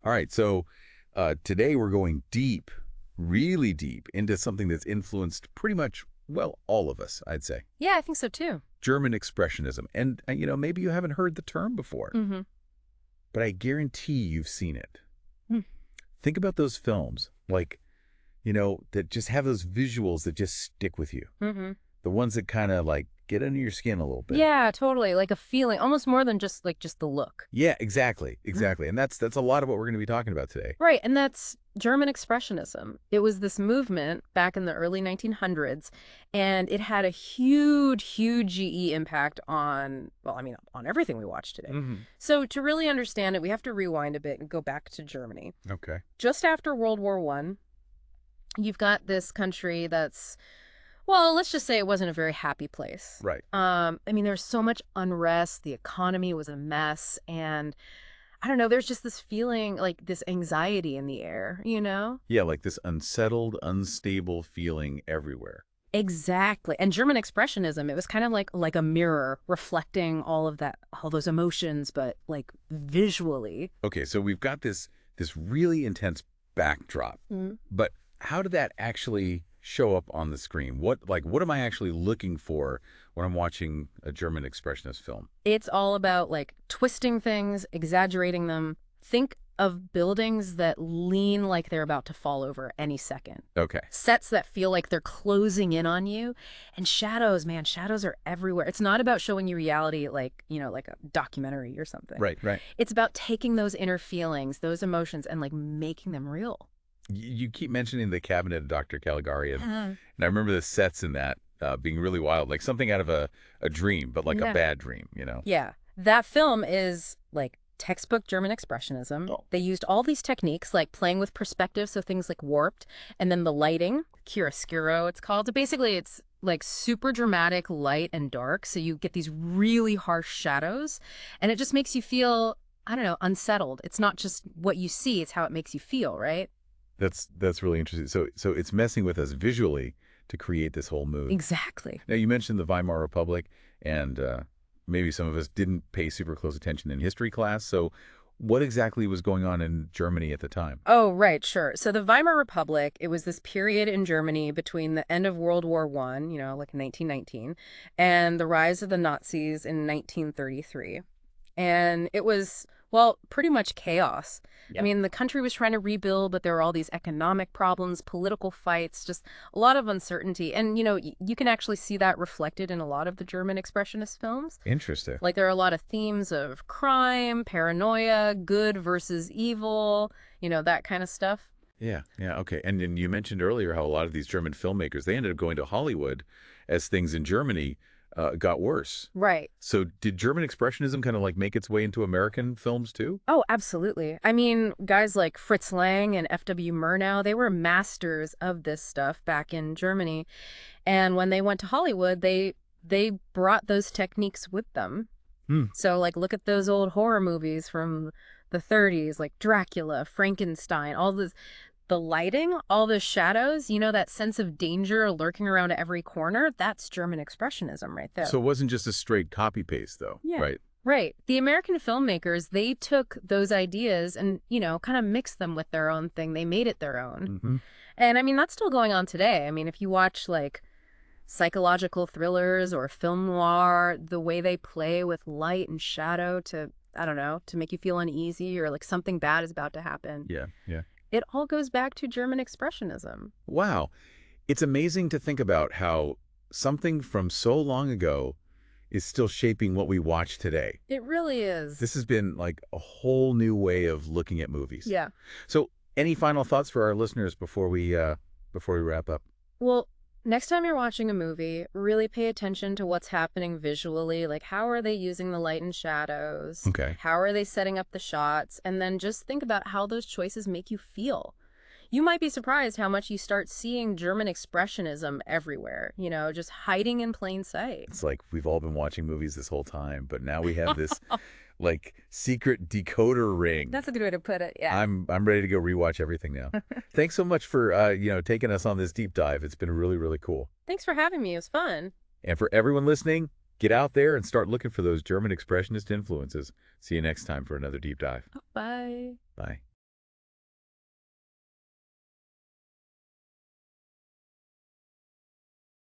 All right, so today we're going deep, really deep, into something that's influenced pretty much, well, all of us, I'd say. Yeah, I think so too. German Expressionism. And, maybe you haven't heard the term before, Mm-hmm. but I guarantee you've seen it. Mm. Think about those films, like, that just have those visuals that just stick with you. Mm-hmm. The ones that kind of, like, get under your skin a little bit. Yeah, totally. Like a feeling, almost more than just the look. Yeah, exactly, exactly. And that's a lot of what we're going to be talking about today. Right, and that's German Expressionism. It was this movement back in the early 1900s, and it had a huge GE impact on, well, I mean, on everything we watch today. Mm-hmm. So to really understand it, we have to rewind a bit and go back to Germany. Okay. Just after World War One, you've got this country that's, well, let's just say it wasn't a very happy place. Right. I mean, there's so much unrest, the economy was a mess, and I don't know, there's just this feeling, like this anxiety in the air, you know? Yeah, like this unsettled, unstable feeling everywhere. Exactly. And German Expressionism, it was kind of like a mirror reflecting all of that, all those emotions, but like visually. Okay, so we've got this really intense backdrop, Mm. but how did that actually show up on the screen? What am I actually looking for when I'm watching a German Expressionist film? It's all about like twisting things, exaggerating them. Think of buildings that lean like they're about to fall over any second. Okay. Sets that feel like they're closing in on you. And shadows, man, shadows are everywhere. It's not about showing you reality like, like a documentary or something. Right, right. It's about taking those inner feelings, those emotions, and like making them real. You keep mentioning the cabinet of Dr. Caligari, and, Uh, and I remember the sets in that being really wild, like something out of a dream, but like a yeah. bad dream. Yeah. That film is like textbook German Expressionism. Oh. They used all these techniques like playing with perspective, so things like warped, and then the lighting, chiaroscuro it's called. So basically it's like super dramatic light and dark, so you get these really harsh shadows, and it just makes you feel, I don't know, unsettled. It's not just what you see, it's how it makes you feel, right? That's really interesting. So it's messing with us visually to create this whole mood. Exactly. Now, you mentioned the Weimar Republic, and maybe some of us didn't pay super close attention in history class. So what exactly was going on in Germany at the time? Oh, right, sure. So the Weimar Republic, it was this period in Germany between the end of World War One, like 1919, and the rise of the Nazis in 1933. And it was, well, pretty much chaos. I Yeah. mean, the country was trying to rebuild, but there were all these economic problems, political fights, just a lot of uncertainty. And, you can actually see that reflected in a lot of the German Expressionist films. Interesting. Like there are a lot of themes of crime, paranoia, good versus evil, that kind of stuff. Yeah, yeah, okay. And then you mentioned earlier how a lot of these German filmmakers, they ended up going to Hollywood as things in Germany got worse. Right. So did German Expressionism kind of like make its way into American films too? Oh, absolutely. I mean, guys like Fritz Lang and F.W. Murnau, they were masters of this stuff back in Germany. And when they went to Hollywood, they brought those techniques with them. Hmm. So like look at those old horror movies from the 30s, like Dracula, Frankenstein, all this, the lighting, all the shadows, that sense of danger lurking around every corner, that's German Expressionism right there. So it wasn't just a straight copy paste though, Yeah. right? Right. The American filmmakers, they took those ideas and, kind of mixed them with their own thing. They made it their own. Mm-hmm. And I mean, that's still going on today. I mean, if you watch like psychological thrillers or film noir, the way they play with light and shadow to, I don't know, to make you feel uneasy or like something bad is about to happen. Yeah, yeah. It all goes back to German Expressionism. Wow. It's amazing to think about how something from so long ago is still shaping what we watch today. It really is. This has been like a whole new way of looking at movies. Yeah. So any final thoughts for our listeners before we wrap up? Well, next time you're watching a movie, really pay attention to what's happening visually. Like, how are they using the light and shadows? Okay. How are they setting up the shots? And then just think about how those choices make you feel. You might be surprised how much you start seeing German Expressionism everywhere, just hiding in plain sight. It's like we've all been watching movies this whole time, but now we have this like secret decoder ring. That's a good way to put it, yeah. I'm ready to go rewatch everything now. Thanks so much for taking us on this deep dive. It's been really, really cool. Thanks for having me. It was fun. And for everyone listening, get out there and start looking for those German Expressionist influences. See you next time for another deep dive. Bye. Bye.